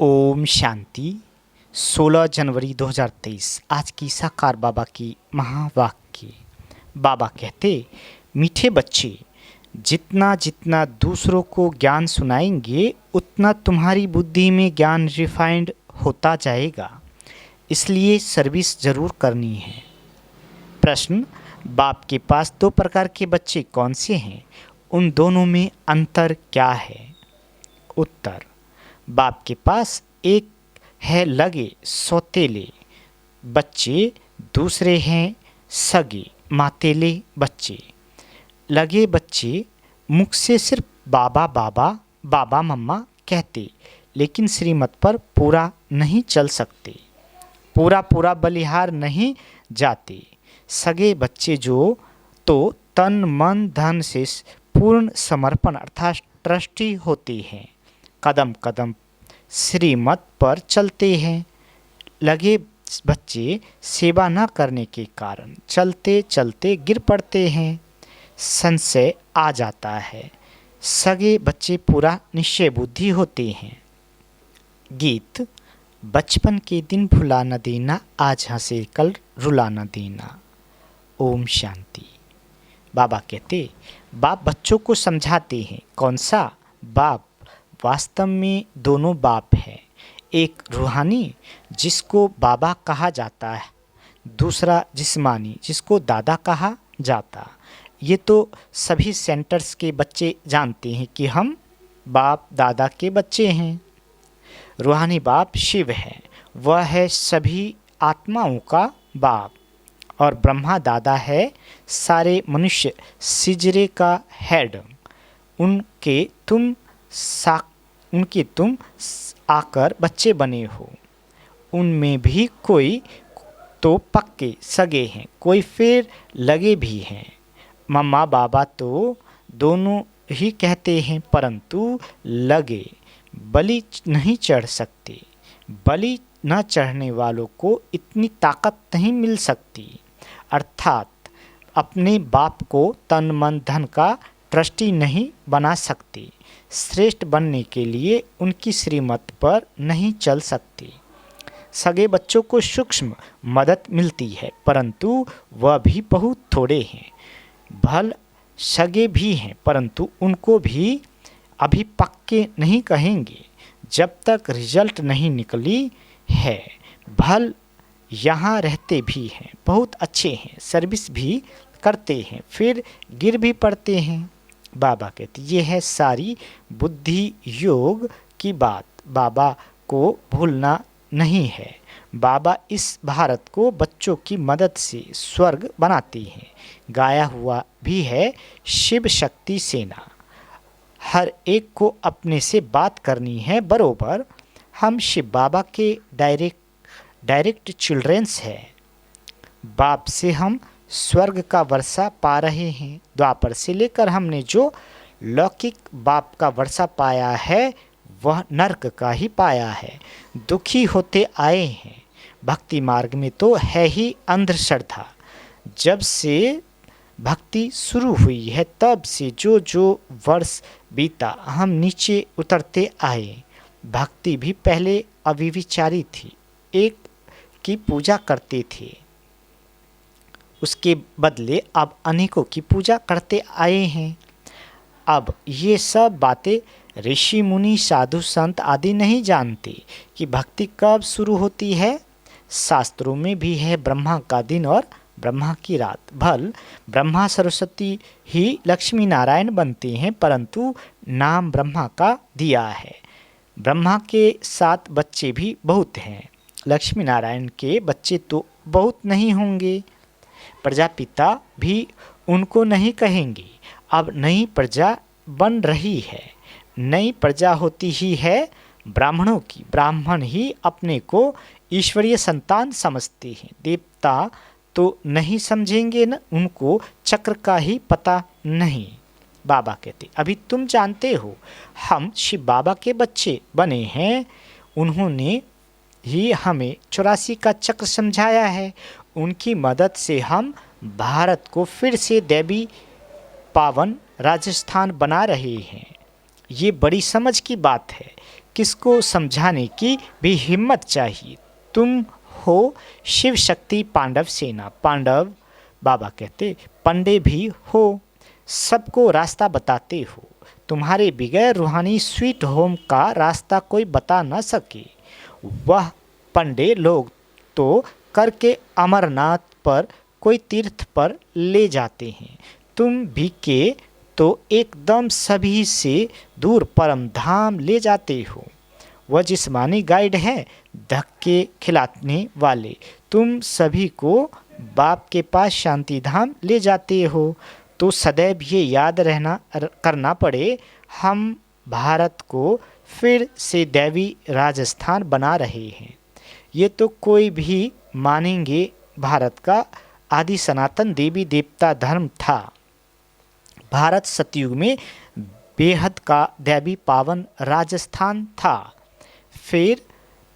ओम शांति। 16 जनवरी 2023 आज की साकार बाबा की महावाक्य। बाबा कहते, मीठे बच्चे, जितना जितना दूसरों को ज्ञान सुनाएंगे उतना तुम्हारी बुद्धि में ज्ञान रिफाइंड होता जाएगा, इसलिए सर्विस ज़रूर करनी है। प्रश्न, बाप के पास दो प्रकार के बच्चे कौन से हैं? उन दोनों में अंतर क्या है? उत्तर, बाप के पास एक है लगे सौतेले बच्चे, दूसरे हैं सगे मातेले बच्चे। लगे बच्चे मुख से सिर्फ बाबा बाबा बाबा मम्मा कहते, लेकिन श्रीमत पर पूरा नहीं चल सकते, पूरा बलिहार नहीं जाते। सगे बच्चे जो तो तन मन धन से पूर्ण समर्पण अर्थात ट्रस्टी होते हैं, कदम कदम श्रीमत पर चलते हैं। लगे बच्चे सेवा न करने के कारण चलते चलते गिर पड़ते हैं, संशय आ जाता है। सगे बच्चे पूरा निश्चय बुद्धि होते हैं। गीत, बचपन के दिन भुला न देना, आज हंसे कल रुला न देना। ओम शांति। बाबा कहते, बाप बच्चों को समझाते हैं। कौन सा बाप? वास्तव में दोनों बाप हैं, एक रूहानी जिसको बाबा कहा जाता है, दूसरा जिस्मानी जिसको दादा कहा जाता। ये तो सभी सेंटर्स के बच्चे जानते हैं कि हम बाप दादा के बच्चे हैं। रूहानी बाप शिव है, वह है सभी आत्माओं का बाप, और ब्रह्मा दादा है सारे मनुष्य सिजरे का हेड। उनके तुम आकर बच्चे बने हो। उनमें भी कोई तो पक्के सगे हैं, कोई फिर लगे भी हैं। मम्मा बाबा तो दोनों ही कहते हैं, परंतु लगे बलि नहीं चढ़ सकते। बलि न चढ़ने वालों को इतनी ताकत नहीं मिल सकती, अर्थात अपने बाप को तन मन धन का ट्रस्टी नहीं बना सकते। श्रेष्ठ बनने के लिए उनकी श्रीमत पर नहीं चल सकते। सगे बच्चों को सूक्ष्म मदद मिलती है, परंतु वह भी बहुत थोड़े हैं। भल सगे भी हैं, परंतु उनको भी अभी पक्के नहीं कहेंगे जब तक रिजल्ट नहीं निकली है। भल यहाँ रहते भी हैं, बहुत अच्छे हैं, सर्विस भी करते हैं, फिर गिर भी पड़ते हैं। बाबा कहते, ये है सारी बुद्धि योग की बात। बाबा को भूलना नहीं है। बाबा इस भारत को बच्चों की मदद से स्वर्ग बनाते हैं। गाया हुआ भी है, शिव शक्ति सेना। हर एक को अपने से बात करनी है बरोबर। हम शिव बाबा के डायरेक्ट चिल्ड्रेंस हैं। बाप से हम स्वर्ग का वर्षा पा रहे हैं। द्वापर से लेकर हमने जो लौकिक बाप का वर्षा पाया है, वह नर्क का ही पाया है। दुखी होते आए हैं। भक्ति मार्ग में तो है ही अंधश्रद्धा। जब से भक्ति शुरू हुई है, तब से जो जो वर्ष बीता, हम नीचे उतरते आए। भक्ति भी पहले अविविचारी थी, एक की पूजा करते थे, उसके बदले अब अनेकों की पूजा करते आए हैं। अब ये सब बातें ऋषि मुनि साधु संत आदि नहीं जानते कि भक्ति कब शुरू होती है। शास्त्रों में भी है ब्रह्मा का दिन और ब्रह्मा की रात। भल ब्रह्मा सरस्वती ही लक्ष्मी नारायण बनते हैं, परंतु नाम ब्रह्मा का दिया है। ब्रह्मा के 7 बच्चे भी बहुत हैं, लक्ष्मी नारायण के बच्चे तो बहुत नहीं होंगे। प्रजापिता भी उनको नहीं कहेंगे। अब नई प्रजा बन रही है। नई प्रजा होती ही है ब्राह्मणों की। ब्राह्मण ही अपने को ईश्वरीय संतान समझते हैं। देवता तो नहीं समझेंगे न, उनको चक्र का ही पता नहीं। बाबा कहते, अभी तुम जानते हो हम शिव बाबा के बच्चे बने हैं। उन्होंने ही हमें 84 का चक्र समझाया है। उनकी मदद से हम भारत को फिर से देवी पावन राजस्थान बना रहे हैं। ये बड़ी समझ की बात है किसको समझाने की भी हिम्मत चाहिए। तुम हो शिव शक्ति पांडव सेना। पांडव, बाबा कहते, पंडे भी हो, सबको रास्ता बताते हो। तुम्हारे बगैर रूहानी स्वीट होम का रास्ता कोई बता न सके। वह पंडे लोग तो करके अमरनाथ पर कोई तीर्थ पर ले जाते हैं, तुम भी के तो एकदम सभी से दूर परम धाम ले जाते हो। वह जिस्मानी गाइड है, धक्के खिलाने वाले, तुम सभी को बाप के पास शांति धाम ले जाते हो। तो सदैव ये याद रहना करना पड़े, हम भारत को फिर से दैवी राजस्थान बना रहे हैं। ये तो कोई भी मानेंगे, भारत का आदि सनातन देवी देवता धर्म था। भारत सतयुग में बेहद का दैवी पावन राजस्थान था, फिर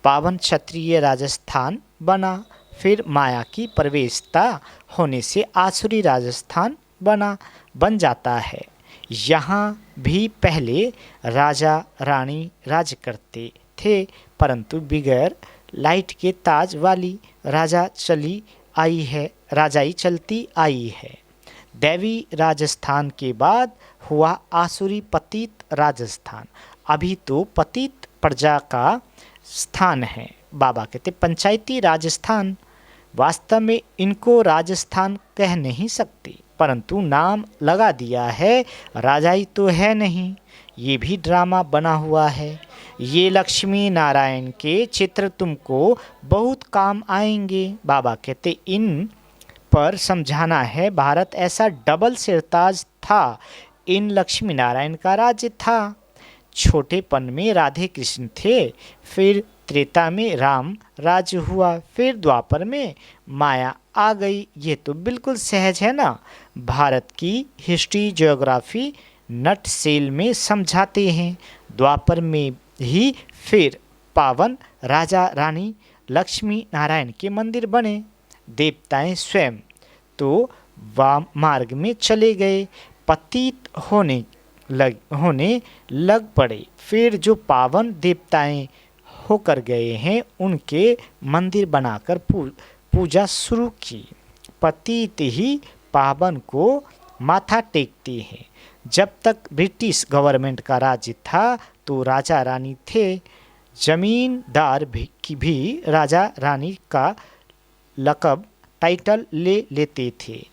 पावन क्षत्रिय राजस्थान बना, फिर माया की प्रवेशता होने से आसुरी राजस्थान बन जाता है। यहाँ भी पहले राजा रानी राज करते थे, परंतु बगैर लाइट के ताज वाली राजाई चलती आई है। दैवी राजस्थान के बाद हुआ आसुरी पतित राजस्थान। अभी तो पतित प्रजा का स्थान है। बाबा कहते पंचायती राजस्थान। वास्तव में इनको राजस्थान कह नहीं सकते, परंतु नाम लगा दिया है, राजाई तो है नहीं। ये भी ड्रामा बना हुआ है। ये लक्ष्मी नारायण के चित्र तुमको बहुत काम आएंगे। बाबा कहते इन पर समझाना है, भारत ऐसा डबल सिरताज था। इन लक्ष्मी नारायण का राज्य था। छोटेपन में राधे कृष्ण थे, फिर त्रेता में राम राज्य हुआ, फिर द्वापर में माया आ गई। ये तो बिल्कुल सहज है ना। भारत की हिस्ट्री ज्योग्राफी नट सेल में समझाते हैं। द्वापर में ही फिर पावन राजा रानी लक्ष्मी नारायण के मंदिर बने। देवताएं स्वयं तो वाम मार्ग में चले गए, पतित होने लग पड़े। फिर जो पावन देवताएं होकर गए हैं, उनके मंदिर बनाकर पूजा शुरू की। पतित ही पावन को माथा टेकते हैं। जब तक ब्रिटिश गवर्नमेंट का राज्य था तो राजा रानी थे। जमींदार भी राजा रानी का लक़ब टाइटल ले लेते थे।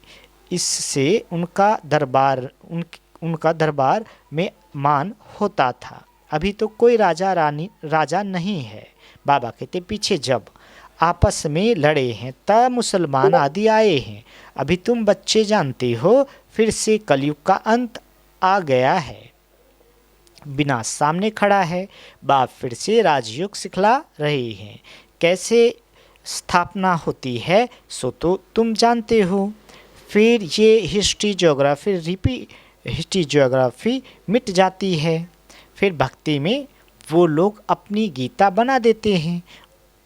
इससे उनका दरबार में मान होता था। अभी तो कोई राजा नहीं है। बाबा कहते पीछे जब आपस में लड़े हैं तब मुसलमान आदि आए हैं। अभी तुम बच्चे जानते हो, फिर से कलयुग का अंत आ गया है, विनाश सामने खड़ा है। बाप फिर से राजयोग सिखला रहे हैं, कैसे स्थापना होती है सो तो तुम जानते हो। फिर ये हिस्ट्री ज्योग्राफी मिट जाती है। फिर भक्ति में वो लोग अपनी गीता बना देते हैं,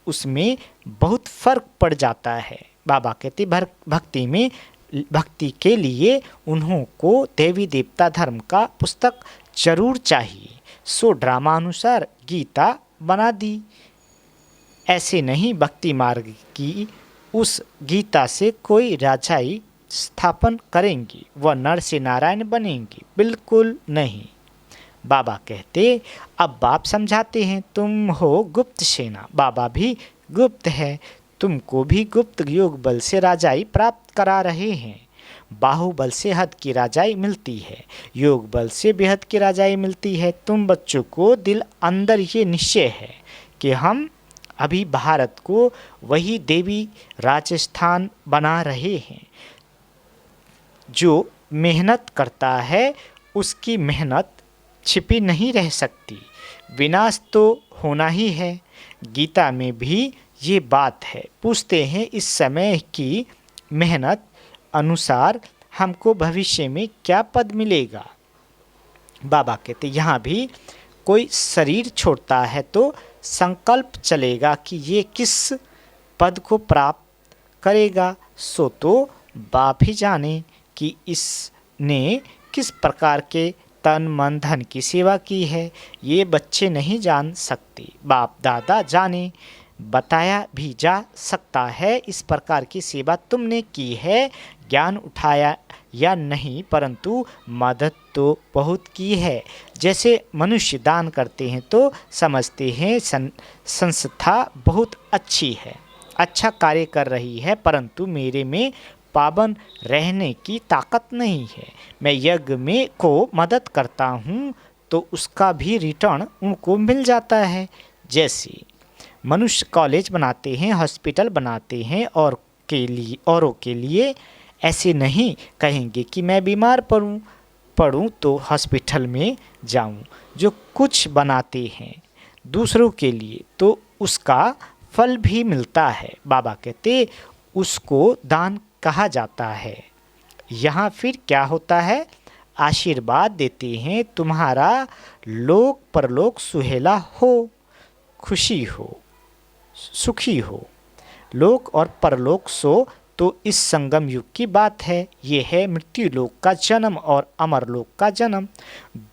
उसमें बहुत फर्क पड़ जाता है। बाबा कहते भक्ति के लिए उन्हों को देवी देवता धर्म का पुस्तक जरूर चाहिए, सो ड्रामा अनुसार गीता बना दी। ऐसे नहीं भक्ति मार्ग की उस गीता से कोई राजाई स्थापन करेंगी, वह नर से नारायण बनेंगी, बिल्कुल नहीं। बाबा कहते अब बाप समझाते हैं, तुम हो गुप्त सेना। बाबा भी गुप्त है, तुमको भी गुप्त योग बल से राजाई प्राप्त करा रहे हैं। बाहुबल से हद की राजाई मिलती है, योग बल से बेहद की राजाई मिलती है। तुम बच्चों को दिल अंदर ये निश्चय है कि हम अभी भारत को वही देवी राजस्थान बना रहे हैं। जो मेहनत करता है उसकी मेहनत छिपी नहीं रह सकती, विनाश तो होना ही है। गीता में भी ये बात है। पूछते हैं इस समय की मेहनत अनुसार हमको भविष्य में क्या पद मिलेगा। बाबा कहते यहाँ भी कोई शरीर छोड़ता है तो संकल्प चलेगा कि ये किस पद को प्राप्त करेगा, सो तो बाप ही जाने कि इसने किस प्रकार के तन मन धन की सेवा की है, ये बच्चे नहीं जान सकते। बाप दादा जाने, बताया भी जा सकता है। इस प्रकार की सेवा तुमने की है, ज्ञान उठाया या नहीं, परंतु मदद तो बहुत की है। जैसे मनुष्य दान करते हैं तो समझते हैं संस्था बहुत अच्छी है, अच्छा कार्य कर रही है, परंतु मेरे में पावन रहने की ताकत नहीं है। मैं यज्ञ में को मदद करता हूँ तो उसका भी रिटर्न उनको मिल जाता है। जैसे मनुष्य कॉलेज बनाते हैं, हॉस्पिटल बनाते हैं और के लिए औरों के लिए, ऐसे नहीं कहेंगे कि मैं बीमार पड़ूं तो हॉस्पिटल में जाऊं। जो कुछ बनाते हैं दूसरों के लिए तो उसका फल भी मिलता है। बाबा कहते उसको दान कहा जाता है। यहाँ फिर क्या होता है? आशीर्वाद देते हैं, तुम्हारा लोक परलोक सुहेला हो, खुशी हो, सुखी हो। लोक और परलोक सो तो इस संगम युग की बात है। ये है मृत्यु लोक का जन्म और अमर लोक का जन्म,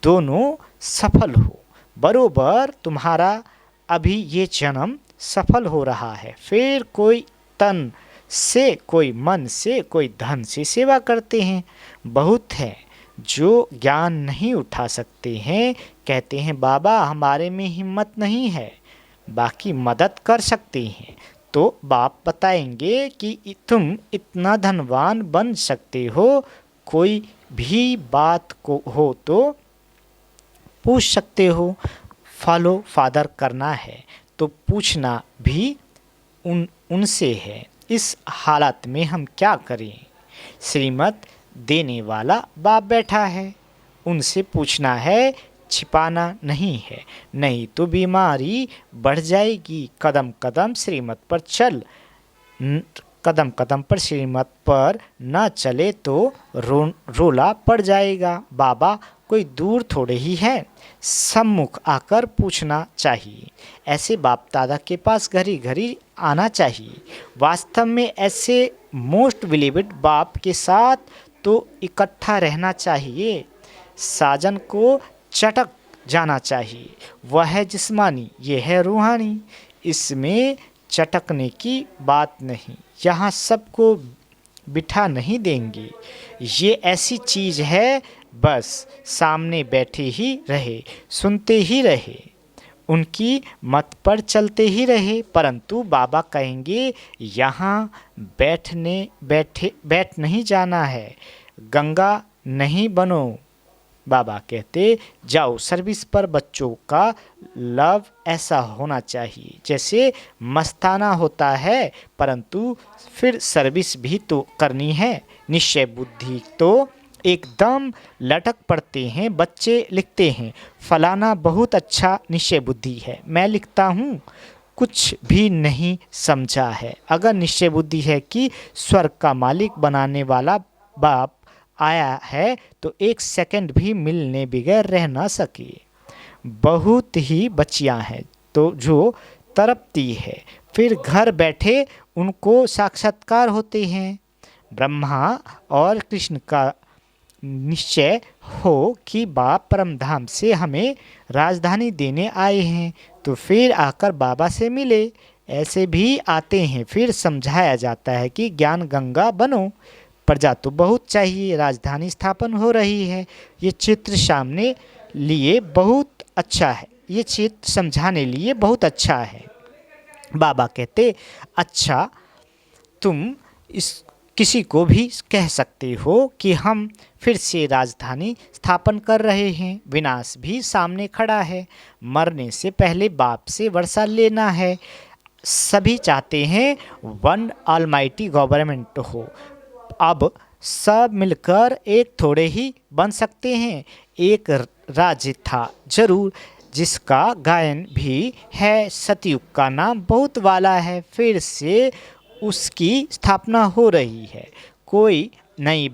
दोनों सफल हो। बरोबर तुम्हारा अभी ये जन्म सफल हो रहा है। फिर कोई तन से, कोई मन से, कोई धन से सेवा करते हैं। बहुत है जो ज्ञान नहीं उठा सकते हैं, कहते हैं बाबा हमारे में हिम्मत नहीं है, बाकी मदद कर सकते हैं। तो बाप बताएंगे कि तुम इतना धनवान बन सकते हो, कोई भी बात को हो तो पूछ सकते हो। फॉलो फादर करना है तो पूछना भी उनसे है। इस हालत में हम क्या करें? श्रीमत देने वाला बाप बैठा है, उनसे पूछना है, छिपाना नहीं है, नहीं तो बीमारी बढ़ जाएगी। कदम कदम श्रीमत पर चल, कदम कदम पर श्रीमत पर न चले तो रोला पड़ जाएगा। बाबा कोई दूर थोड़े ही है, सम्मुख आकर पूछना चाहिए। ऐसे बाप दादा के पास घड़ी घड़ी आना चाहिए। वास्तव में ऐसे मोस्ट बिलीवेड बाप के साथ तो इकट्ठा रहना चाहिए। साजन को चटक जाना चाहिए। वह है जिस्मानी, ये है रूहानी। इसमें चटकने की बात नहीं, यहाँ सबको बिठा नहीं देंगे। ये ऐसी चीज़ है, बस सामने बैठे ही रहे, सुनते ही रहे, उनकी मत पर चलते ही रहे। परंतु बाबा कहेंगे यहाँ बैठ नहीं जाना है, गंगा नहीं बनो। बाबा कहते जाओ सर्विस पर। बच्चों का लव ऐसा होना चाहिए जैसे मस्ताना होता है, परंतु फिर सर्विस भी तो करनी है। निश्चय बुद्धि तो एकदम लटक पड़ते हैं। बच्चे लिखते हैं फलाना बहुत अच्छा निश्चय बुद्धि है, मैं लिखता हूँ कुछ भी नहीं समझा है। अगर निश्चय बुद्धि है कि स्वर्ग का मालिक बनाने वाला बाप आया है तो एक सेकंड भी मिलने बगैर रह ना सके। बहुत ही बच्चियां हैं तो जो तड़पती है, फिर घर बैठे उनको साक्षात्कार होते हैं। ब्रह्मा और कृष्ण का निश्चय हो कि बाप परमधाम से हमें राजधानी देने आए हैं, तो फिर आकर बाबा से मिले। ऐसे भी आते हैं, फिर समझाया जाता है कि ज्ञान गंगा बनो, प्रजा तो बहुत चाहिए, राजधानी स्थापन हो रही है। ये चित्र सामने लिए बहुत अच्छा है, ये चित्र समझाने लिए बहुत अच्छा है। बाबा कहते अच्छा तुम इस किसी को भी कह सकते हो कि हम फिर से राजधानी स्थापन कर रहे हैं। विनाश भी सामने खड़ा है, मरने से पहले बाप से वर्षा लेना है। सभी चाहते हैं वन ऑलमाइटी गवर्नमेंट हो। अब सब मिलकर एक थोड़े ही बन सकते हैं। एक राज्य था जरूर जिसका गायन भी है, सतयुग का नाम बहुत वाला है, फिर से उसकी स्थापना हो रही है। कोई नई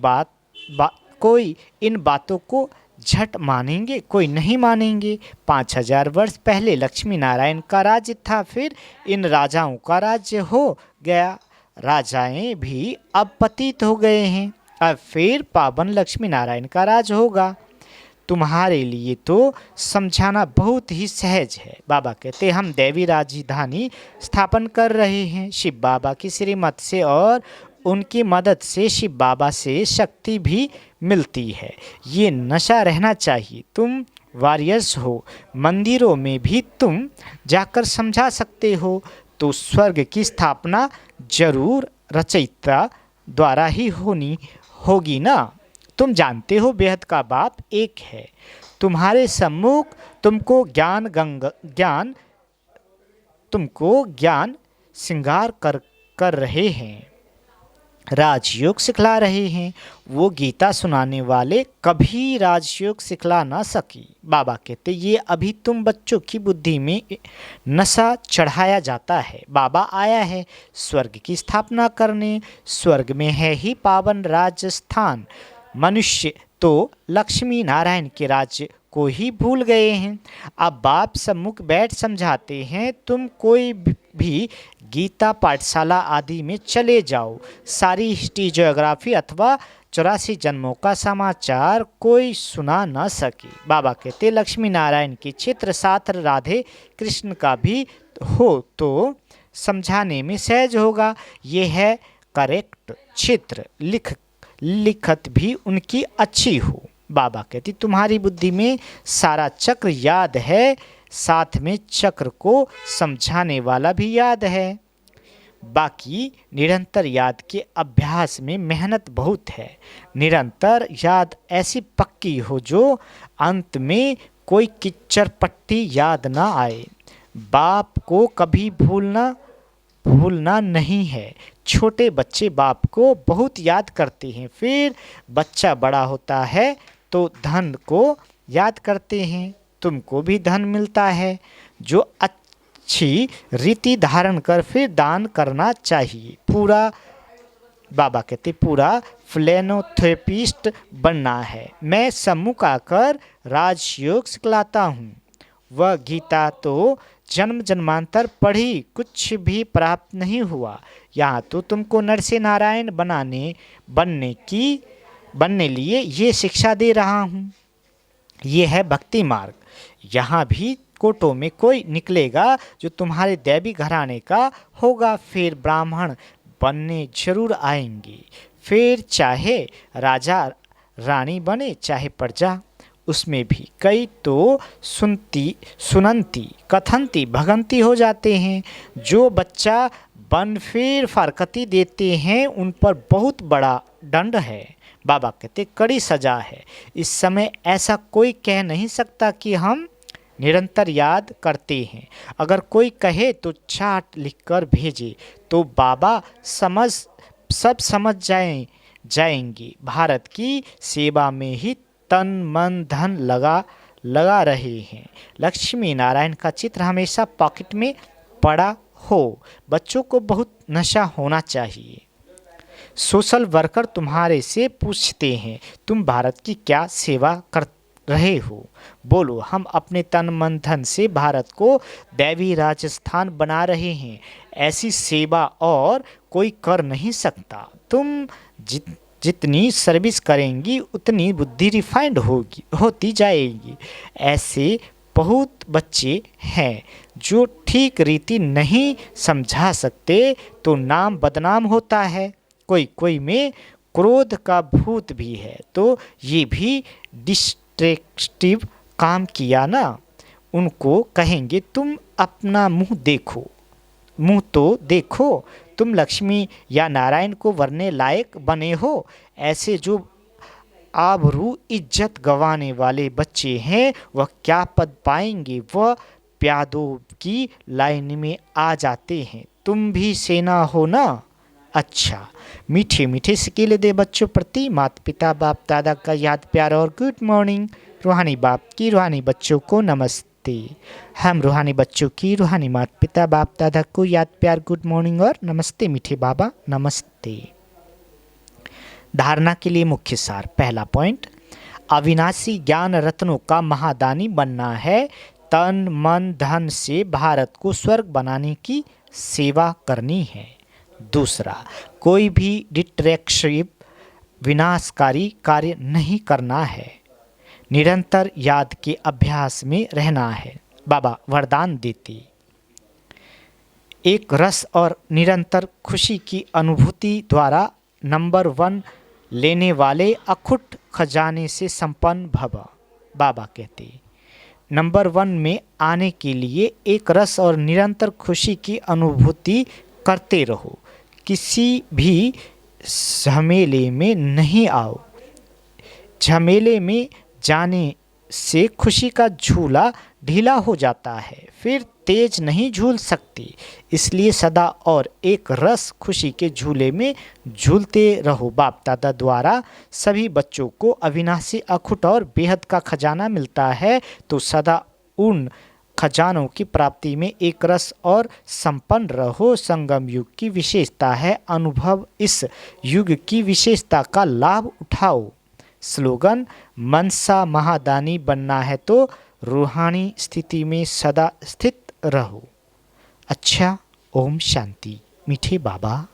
कोई इन बातों को झट मानेंगे, कोई नहीं मानेंगे। 5000 वर्ष पहले लक्ष्मी नारायण का राज्य था, फिर इन राजाओं का राज्य हो गया। राजाएं भी अब पतित हो गए हैं, अब फिर पावन लक्ष्मी नारायण का राज होगा। तुम्हारे लिए तो समझाना बहुत ही सहज है। बाबा कहते हम दैवी राजधानी स्थापन कर रहे हैं शिव बाबा की श्रीमत से, और उनकी मदद से शिव बाबा से शक्ति भी मिलती है। ये नशा रहना चाहिए। तुम वॉरियर्स हो, मंदिरों में भी तुम जाकर समझा सकते हो। तो स्वर्ग की स्थापना जरूर रचयिता द्वारा ही होगी ना। तुम जानते हो बेहद का बाप एक है। तुम्हारे सम्मुख तुमको ज्ञान श्रृंगार कर रहे हैं, राजयोग सिखला रहे हैं। वो गीता सुनाने वाले कभी राजयोग सिखला ना सकी। बाबा कहते ये अभी तुम बच्चों की बुद्धि में नशा चढ़ाया जाता है। बाबा आया है स्वर्ग की स्थापना करने। स्वर्ग में है ही पावन राजस्थान। मनुष्य तो लक्ष्मी नारायण के राज्य को ही भूल गए हैं। अब बाप सम्मुख बैठ समझाते हैं। तुम कोई भी गीता पाठशाला आदि में चले जाओ, सारी हिस्ट्री ज्योग्राफी अथवा 84 जन्मों का समाचार कोई सुना न सके। बाबा कहते लक्ष्मी नारायण के चित्र साथ राधे कृष्ण का भी हो तो समझाने में सहज होगा। ये है करेक्ट चित्र, लिखत भी उनकी अच्छी हो। बाबा कहती तुम्हारी बुद्धि में सारा चक्र याद है, साथ में चक्र को समझाने वाला भी याद है। बाकी निरंतर याद के अभ्यास में मेहनत बहुत है। निरंतर याद ऐसी पक्की हो जो अंत में कोई किच्चर पट्टी याद ना आए। बाप को कभी भूलना नहीं है। छोटे बच्चे बाप को बहुत याद करते हैं, फिर बच्चा बड़ा होता है तो धन को याद करते हैं। तुमको भी धन मिलता है जो अच्छी रीति धारण कर फिर दान करना चाहिए। बाबा कहते पूरा फिलेनोथेपिस्ट बनना है। मैं सम्मुख आकर राजयोग सिखलाता हूँ। वह गीता तो जन्म जन्मांतर पढ़ी, कुछ भी प्राप्त नहीं हुआ। यहाँ तो तुमको नर से नारायण बनने लिए ये शिक्षा दे रहा हूँ। ये है भक्ति मार्ग। यहाँ भी कोटों में कोई निकलेगा जो तुम्हारे दैवी घराने का होगा, फिर ब्राह्मण बनने जरूर आएंगे। फिर चाहे राजा रानी बने चाहे प्रजा, उसमें भी कई तो सुनंती कथनती भगंती हो जाते हैं। जो बच्चा बन फिर फारकती देते हैं उन पर बहुत बड़ा दंड है। बाबा कहते कड़ी सजा है। इस समय ऐसा कोई कह नहीं सकता कि हम निरंतर याद करते हैं। अगर कोई कहे तो चार्ट लिखकर भेजे तो बाबा सब समझ जाएंगे। भारत की सेवा में ही तन मन धन लगा रहे हैं। लक्ष्मी नारायण का चित्र हमेशा पॉकेट में पड़ा हो। बच्चों को बहुत नशा होना चाहिए। सोशल वर्कर तुम्हारे से पूछते हैं तुम भारत की क्या सेवा कर रहे हो। बोलो हम अपने तन मन धन से भारत को दैवी राजस्थान बना रहे हैं। ऐसी सेवा और कोई कर नहीं सकता। तुम जितनी सर्विस करेंगी उतनी बुद्धि रिफाइंड होती जाएगी। ऐसे बहुत बच्चे हैं जो ठीक रीति नहीं समझा सकते तो नाम बदनाम होता है। कोई में क्रोध का भूत भी है तो ये भी डिस्ट्रक्टिव काम किया ना। उनको कहेंगे तुम अपना मुंह तो देखो। तुम लक्ष्मी या नारायण को वरने लायक बने हो। ऐसे जो आबरू इज्जत गंवाने वाले बच्चे हैं वह क्या पद पाएंगे। वह प्यादों की लाइन में आ जाते हैं। तुम भी सेना हो ना। अच्छा, मीठे मीठे सिकेले दे बच्चों प्रति माता पिता बाप दादा का याद प्यार और गुड मॉर्निंग। रूहानी बाप की रूहानी बच्चों को नमस्ते। हम रूहानी बच्चों की रूहानी माता पिता बाप दादा को याद प्यार गुड मॉर्निंग और नमस्ते मीठे बाबा नमस्ते। धारणा के लिए मुख्य सार। पहला पॉइंट, अविनाशी ज्ञान रत्नों का महादानी बनना है। तन मन धन से भारत को स्वर्ग बनाने की सेवा करनी है। दूसरा, कोई भी डिस्ट्रक्टिव विनाशकारी कार्य नहीं करना है। निरंतर याद के अभ्यास में रहना है। बाबा वरदान देते, एक रस और निरंतर खुशी की अनुभूति द्वारा नंबर 1 लेने वाले अखुट खजाने से संपन्न भव। बाबा कहते, नंबर 1 में आने के लिए एक रस और निरंतर खुशी की अनुभूति करते रहो। किसी भी झमेले में नहीं आओ। झमेले में जाने से खुशी का झूला ढीला हो जाता है, फिर तेज नहीं झूल सकती। इसलिए सदा और एक रस खुशी के झूले में झूलते रहो। बाप दादा द्वारा सभी बच्चों को अविनाशी अखुट और बेहद का खजाना मिलता है, तो सदा उन खजानों की प्राप्ति में एक रस और संपन्न रहो। संगम युग की विशेषता है अनुभव, इस युग की विशेषता का लाभ उठाओ। स्लोगन, मनसा महादानी बनना है तो रूहानी स्थिति में सदा स्थित रहो। अच्छा, ओम शांति। मीठे बाबा।